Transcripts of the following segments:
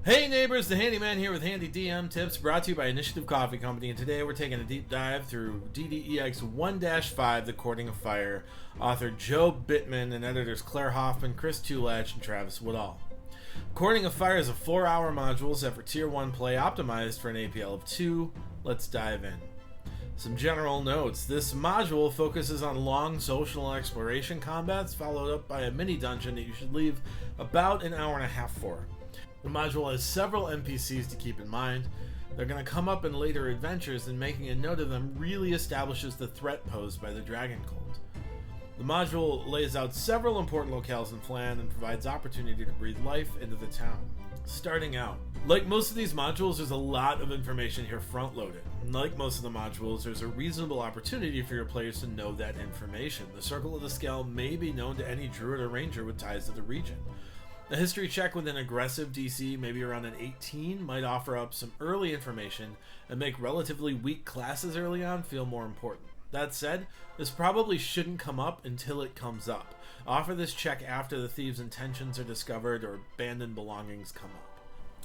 Hey neighbors, the Handyman here with Handy DM Tips, brought to you by Initiative Coffee Company, and today we're taking a deep dive through Ddex 1-5, The Courting of Fire, author Joe Bittman and editors Claire Hoffman, Chris Tulach, and Travis Woodall. Courting of Fire is a 4-hour module set for Tier 1 play, optimized for an APL of 2. Let's dive in. Some general notes. This module focuses on long social exploration combats, followed up by a mini dungeon that you should leave about an hour and a half for. The module has several NPCs to keep in mind. They're going to come up in later adventures, and making a note of them really establishes the threat posed by the Dragon Cult. The module lays out several important locales in Flan and provides opportunity to breathe life into the town. Starting out, like most of these modules, there's a lot of information here front-loaded. Like most of the modules, there's a reasonable opportunity for your players to know that information. The Circle of the Scale may be known to any druid or ranger with ties to the region. A history check with an aggressive DC, maybe around an 18, might offer up some early information and make relatively weak classes early on feel more important. That said, this probably shouldn't come up until it comes up. Offer this check after the thieves' intentions are discovered or abandoned belongings come up.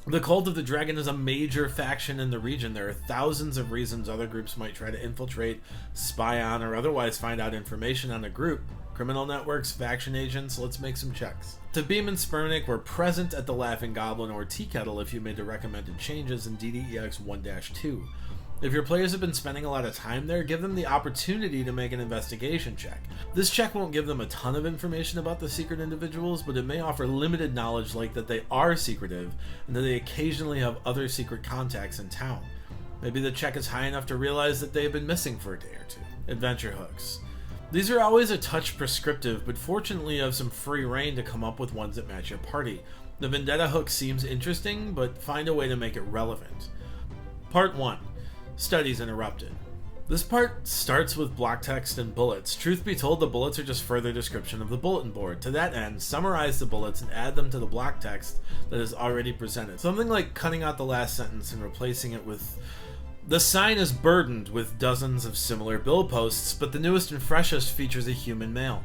The Cult of the Dragon is a major faction in the region. There are thousands of reasons other groups might try to infiltrate, spy on, or otherwise find out information on a group. Criminal networks, faction agents, let's make some checks. Beam and Spurnick were present at the Laughing Goblin or Tea Kettle if you made the recommended changes in Ddex 1-2. If your players have been spending a lot of time there, give them the opportunity to make an investigation check. This check won't give them a ton of information about the secret individuals, but it may offer limited knowledge, like that they are secretive and that they occasionally have other secret contacts in town. Maybe the check is high enough to realize that they have been missing for a day or two. Adventure hooks. These are always a touch prescriptive, but fortunately you have some free reign to come up with ones that match your party. The Vendetta hook seems interesting, but find a way to make it relevant. Part 1. Studies interrupted. This part starts with block text and bullets. Truth be told, the bullets are just further description of the bulletin board. To that end, summarize the bullets and add them to the block text that is already presented. Something like cutting out the last sentence and replacing it with, "The sign is burdened with dozens of similar billposts, but the newest and freshest features a human male.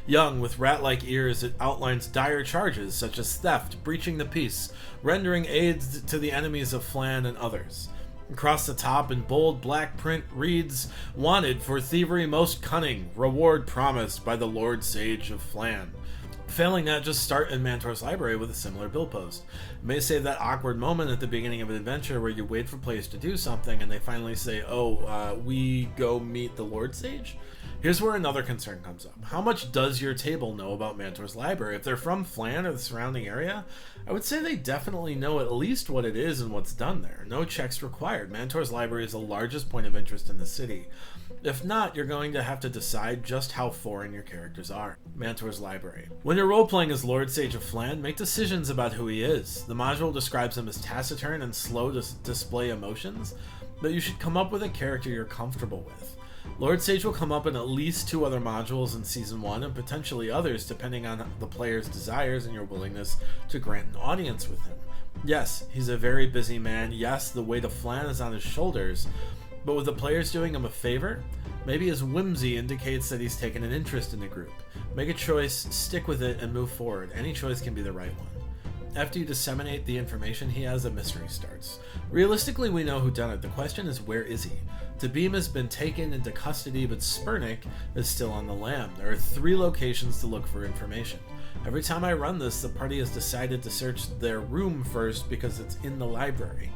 Young, with rat-like ears, it outlines dire charges such as theft, breaching the peace, rendering aids to the enemies of Flan and others. Across the top in bold black print reads, 'Wanted for thievery most cunning, reward promised by the Lord Sage of Flan.' Failing that, just start in Mantor's library with a similar billpost. It may save that awkward moment at the beginning of an adventure where you wait for players to do something and they finally say, we go meet the Lord Sage? Here's where another concern comes up. How much does your table know about Mantor's library? If they're from Flan or the surrounding area, I would say they definitely know at least what it is and what's done there. No checks required. Mantor's library is the largest point of interest in the city. If not, you're going to have to decide just how foreign your characters are. Mantor's library. When you're role-playing as Lord Sage of Flan, make decisions about who he is. The module describes him as taciturn and slow to display emotions, but you should come up with a character you're comfortable with. Lord Sage will come up in at least 2 other modules in Season 1, and potentially others depending on the player's desires and your willingness to grant an audience with him. Yes, he's a very busy man. Yes, the weight of Flan is on his shoulders, but with the players doing him a favor, maybe his whimsy indicates that he's taken an interest in the group. Make a choice, stick with it, and move forward. Any choice can be the right one. After you disseminate the information he has, a mystery starts. Realistically, we know who done it. The question is, where is he? Beam has been taken into custody, but Spurnick is still on the lam. There are 3 locations to look for information. Every time I run this, the party has decided to search their room first because it's in the library.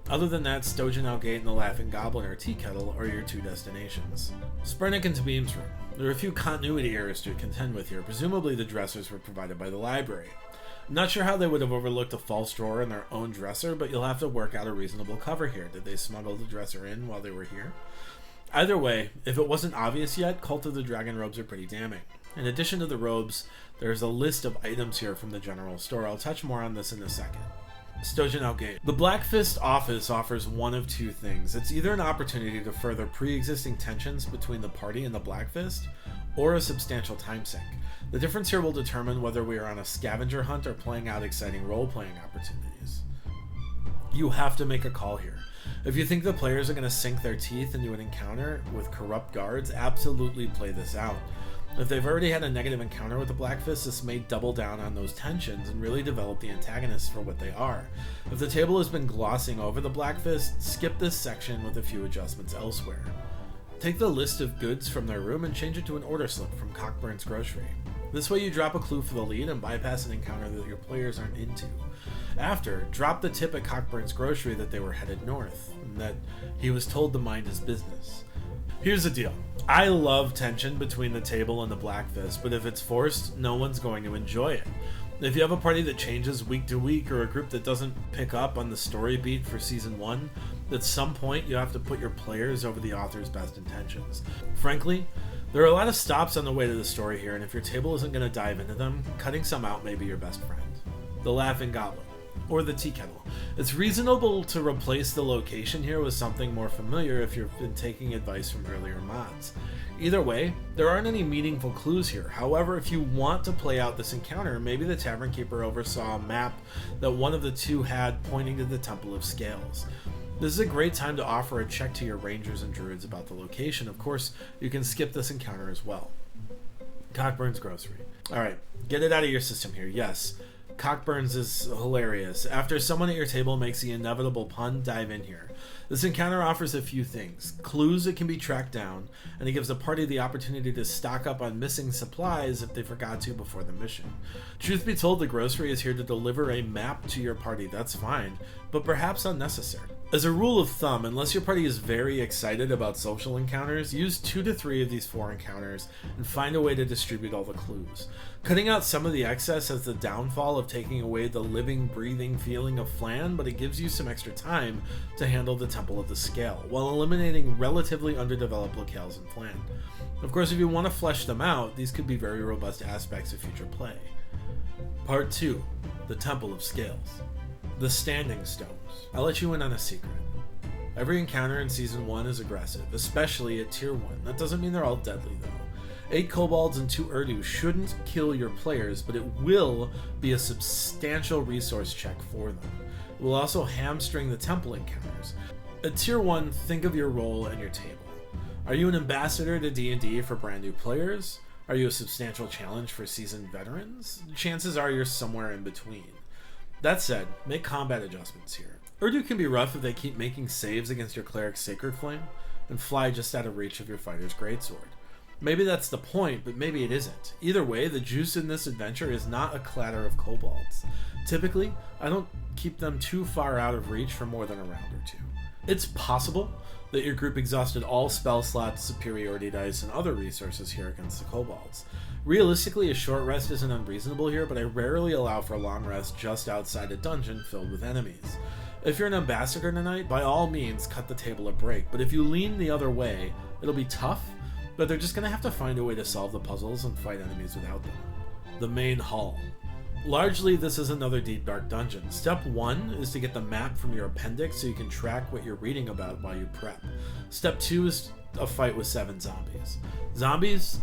Other than that, Stojanau Gate and the Laughing Goblin or Tea Kettle are your 2 destinations. Spurnick and Beam's room. There are a few continuity errors to contend with here. Presumably the dressers were provided by the library. I'm not sure how they would have overlooked a false drawer in their own dresser, but you'll have to work out a reasonable cover here. Did they smuggle the dresser in while they were here? Either way, if it wasn't obvious yet, Cult of the Dragon robes are pretty damning. In addition to the robes, there's a list of items here from the general store. I'll touch more on this in a second. Stojan Outgate. The Black Fist office offers one of two things. It's either an opportunity to further pre-existing tensions between the party and the Black Fist, or a substantial time sink. The difference here will determine whether we are on a scavenger hunt or playing out exciting role-playing opportunities. You have to make a call here. If you think the players are going to sink their teeth into an encounter with corrupt guards, absolutely play this out. If they've already had a negative encounter with the Black Fist, this may double down on those tensions and really develop the antagonists for what they are. If the table has been glossing over the Black Fist, skip this section with a few adjustments elsewhere. Take the list of goods from their room and change it to an order slip from Cockburns Grocery. This way you drop a clue for the lead and bypass an encounter that your players aren't into. After, drop the tip at Cockburns Grocery that they were headed north, and that he was told to mind his business. Here's the deal. I love tension between the table and the Black Fist, but if it's forced, no one's going to enjoy it. If you have a party that changes week to week, or a group that doesn't pick up on the story beat for Season 1, at some point you have to put your players over the author's best intentions. Frankly, there are a lot of stops on the way to the story here, and if your table isn't going to dive into them, cutting some out may be your best friend. The Laughing Goblin, or the Tea Kettle. It's reasonable to replace the location here with something more familiar if you've been taking advice from earlier mods. Either way, there aren't any meaningful clues here. However, if you want to play out this encounter, maybe the Tavern Keeper oversaw a map that one of the two had pointing to the Temple of Scales. This is a great time to offer a check to your rangers and druids about the location. Of course, you can skip this encounter as well. Cockburns Grocery. Alright, get it out of your system here. Yes, Cockburns is hilarious. After someone at your table makes the inevitable pun, dive in here. This encounter offers a few things. Clues that can be tracked down, and it gives the party the opportunity to stock up on missing supplies if they forgot to before the mission. Truth be told, the grocery is here to deliver a map to your party. That's fine, but perhaps unnecessary. As a rule of thumb, unless your party is very excited about social encounters, use 2 to 3 of these 4 encounters and find a way to distribute all the clues. Cutting out some of the excess has the downfall of taking away the living, breathing feeling of Flan, but it gives you some extra time to handle the Temple of the Scale, while eliminating relatively underdeveloped locales in Flan. Of course, if you want to flesh them out, these could be very robust aspects of future play. Part 2. The Temple of Scales. The Standing Stones. I'll let you in on a secret. Every encounter in Season 1 is aggressive, especially at Tier 1. That doesn't mean they're all deadly though. 8 kobolds and 2 Urdu shouldn't kill your players, but it will be a substantial resource check for them. It will also hamstring the temple encounters. At Tier 1, think of your role and your table. Are you an ambassador to D&D for brand new players? Are you a substantial challenge for seasoned veterans? Chances are you're somewhere in between. That said, make combat adjustments here. Urdu can be rough if they keep making saves against your cleric's Sacred Flame and fly just out of reach of your fighter's greatsword. Maybe that's the point, but maybe it isn't. Either way, the juice in this adventure is not a clatter of kobolds. Typically, I don't keep them too far out of reach for more than a round or 2. It's possible that your group exhausted all spell slots, superiority dice, and other resources here against the kobolds. Realistically, a short rest isn't unreasonable here, but I rarely allow for a long rest just outside a dungeon filled with enemies. If you're an ambassador tonight, by all means cut the table a break, but if you lean the other way, it'll be tough, but they're just going to have to find a way to solve the puzzles and fight enemies without them. The main hall. Largely, this is another deep dark dungeon. Step 1 is to get the map from your appendix so you can track what you're reading about while you prep. Step 2 is a fight with 7 zombies. Zombies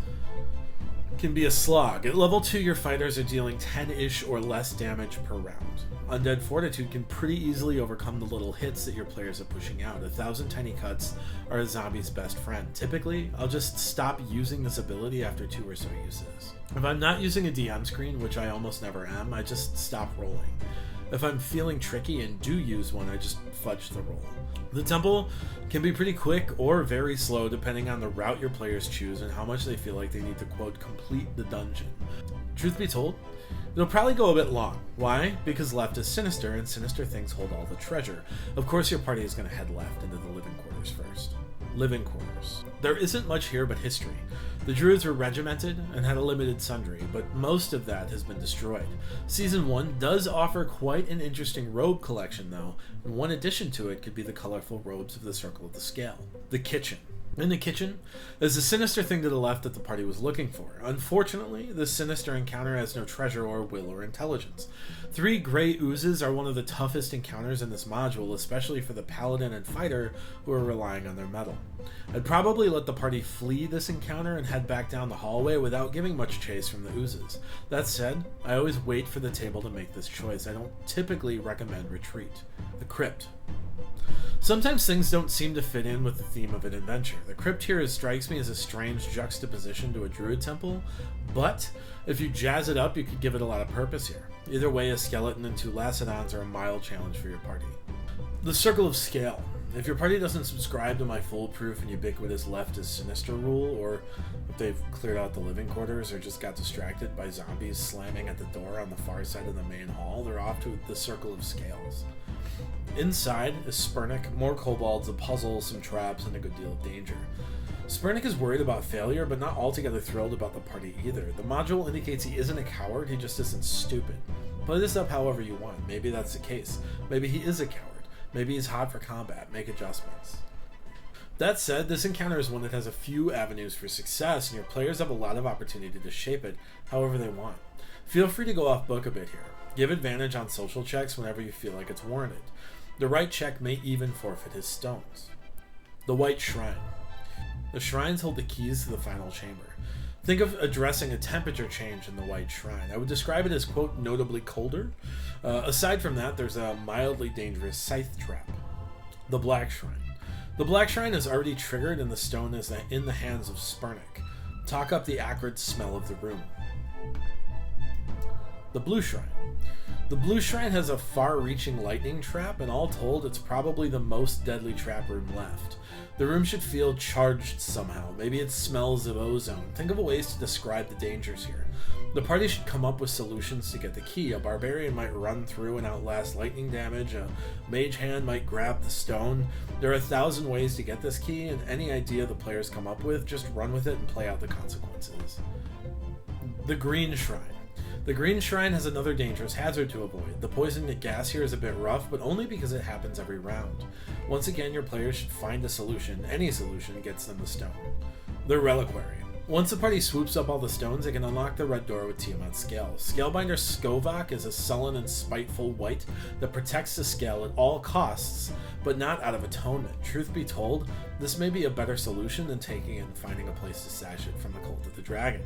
can be a slog. At level 2, your fighters are dealing 10-ish or less damage per round. Undead Fortitude can pretty easily overcome the little hits that your players are pushing out. 1,000 tiny cuts are a zombie's best friend. Typically, I'll just stop using this ability after 2 or so uses. If I'm not using a DM screen, which I almost never am, I just stop rolling. If I'm feeling tricky and do use one, I just fudge the roll. The temple can be pretty quick or very slow depending on the route your players choose and how much they feel like they need to, quote, complete the dungeon. Truth be told, it'll probably go a bit long. Why? Because left is sinister, and sinister things hold all the treasure. Of course, your party is going to head left into the living quarters first. Living quarters. There isn't much here but history. The druids were regimented and had a limited sundry, but most of that has been destroyed. Season 1 does offer quite an interesting robe collection though, and one addition to it could be the colorful robes of the Circle of the Scale. The kitchen. In the kitchen, there's a sinister thing to the left that the party was looking for. Unfortunately, this sinister encounter has no treasure or will or intelligence. 3 gray oozes are one of the toughest encounters in this module, especially for the paladin and fighter who are relying on their metal. I'd probably let the party flee this encounter and head back down the hallway without giving much chase from the oozes. That said, I always wait for the table to make this choice. I don't typically recommend retreat. The Crypt. Sometimes things don't seem to fit in with the theme of an adventure. The Crypt here strikes me as a strange juxtaposition to a druid temple, but if you jazz it up, you could give it a lot of purpose here. Either way, a skeleton and 2 lacedons are a mild challenge for your party. The Circle of Scale. If your party doesn't subscribe to my foolproof and ubiquitous leftist sinister rule, or if they've cleared out the living quarters or just got distracted by zombies slamming at the door on the far side of the main hall, they're off to the Circle of Scales. Inside is Spurnik, more kobolds, a puzzle, some traps, and a good deal of danger. Spurnik is worried about failure, but not altogether thrilled about the party either. The module indicates he isn't a coward, he just isn't stupid. Play this up however you want. Maybe that's the case. Maybe he is a coward. Maybe he's hot for combat. Make adjustments. That said, this encounter is one that has a few avenues for success, and your players have a lot of opportunity to shape it however they want. Feel free to go off book a bit here. Give advantage on social checks whenever you feel like it's warranted. The right check may even forfeit his stones. The White Shrine. The shrines hold the keys to the final chamber. Think of addressing a temperature change in the White Shrine. I would describe it as, quote, notably colder. Aside from that, there's a mildly dangerous scythe trap. The Black Shrine. The Black Shrine is already triggered and the stone is in the hands of Spurnik. Talk up the acrid smell of the room. The Blue Shrine. The Blue Shrine has a far-reaching lightning trap, and all told, it's probably the most deadly trap room left. The room should feel charged somehow. Maybe it smells of ozone. Think of ways to describe the dangers here. The party should come up with solutions to get the key. A barbarian might run through and outlast lightning damage. A mage hand might grab the stone. There are 1,000 ways to get this key, and any idea the players come up with, just run with it and play out the consequences. The Green Shrine. The Green Shrine has another dangerous hazard to avoid. The poison gas here is a bit rough, but only because it happens every round. Once again, your players should find a solution. Any solution gets them the stone. The Reliquary. Once the party swoops up all the stones, it can unlock the red door with Tiamat's scale. Scalebinder Skovak is a sullen and spiteful wight that protects the scale at all costs, but not out of atonement. Truth be told, this may be a better solution than taking it and finding a place to stash it from the Cult of the Dragon.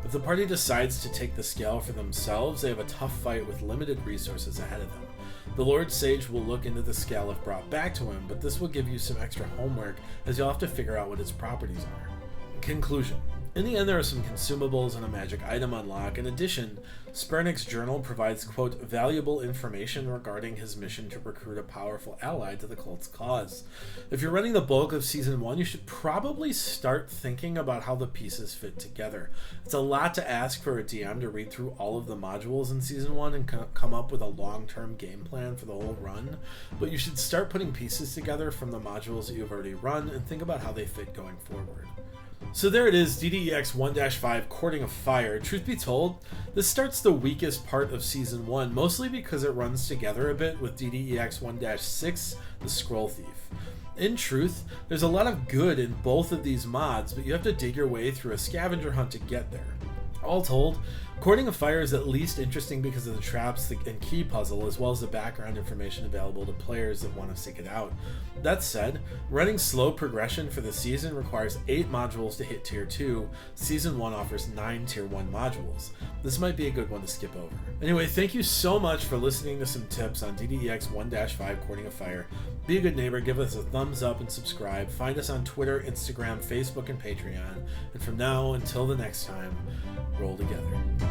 If the party decides to take the scale for themselves, they have a tough fight with limited resources ahead of them. The Lord Sage will look into the scale if brought back to him, but this will give you some extra homework as you'll have to figure out what its properties are. Conclusion. In the end, there are some consumables and a magic item unlock. In addition, Spurnik's journal provides, quote, valuable information regarding his mission to recruit a powerful ally to the cult's cause. If you're running the bulk of Season 1, you should probably start thinking about how the pieces fit together. It's a lot to ask for a DM to read through all of the modules in Season 1 and come up with a long-term game plan for the whole run, but you should start putting pieces together from the modules that you've already run and think about how they fit going forward. So there it is, DDEX 1-5 Courting of Fire. Truth be told, this starts the weakest part of Season 1, mostly because it runs together a bit with DDEX 1-6, The Scroll Thief. In truth, there's a lot of good in both of these mods, but you have to dig your way through a scavenger hunt to get there. All told, Courting of Fire is at least interesting because of the traps and key puzzle, as well as the background information available to players that want to seek it out. That said, running slow progression for the season requires 8 modules to hit Tier 2. Season 1 offers 9 Tier 1 modules. This might be a good one to skip over. Anyway, thank you so much for listening to some tips on DDEX 1-5 Courting of Fire. Be a good neighbor, give us a thumbs up and subscribe. Find us on Twitter, Instagram, Facebook, and Patreon. And from now until the next time, roll together.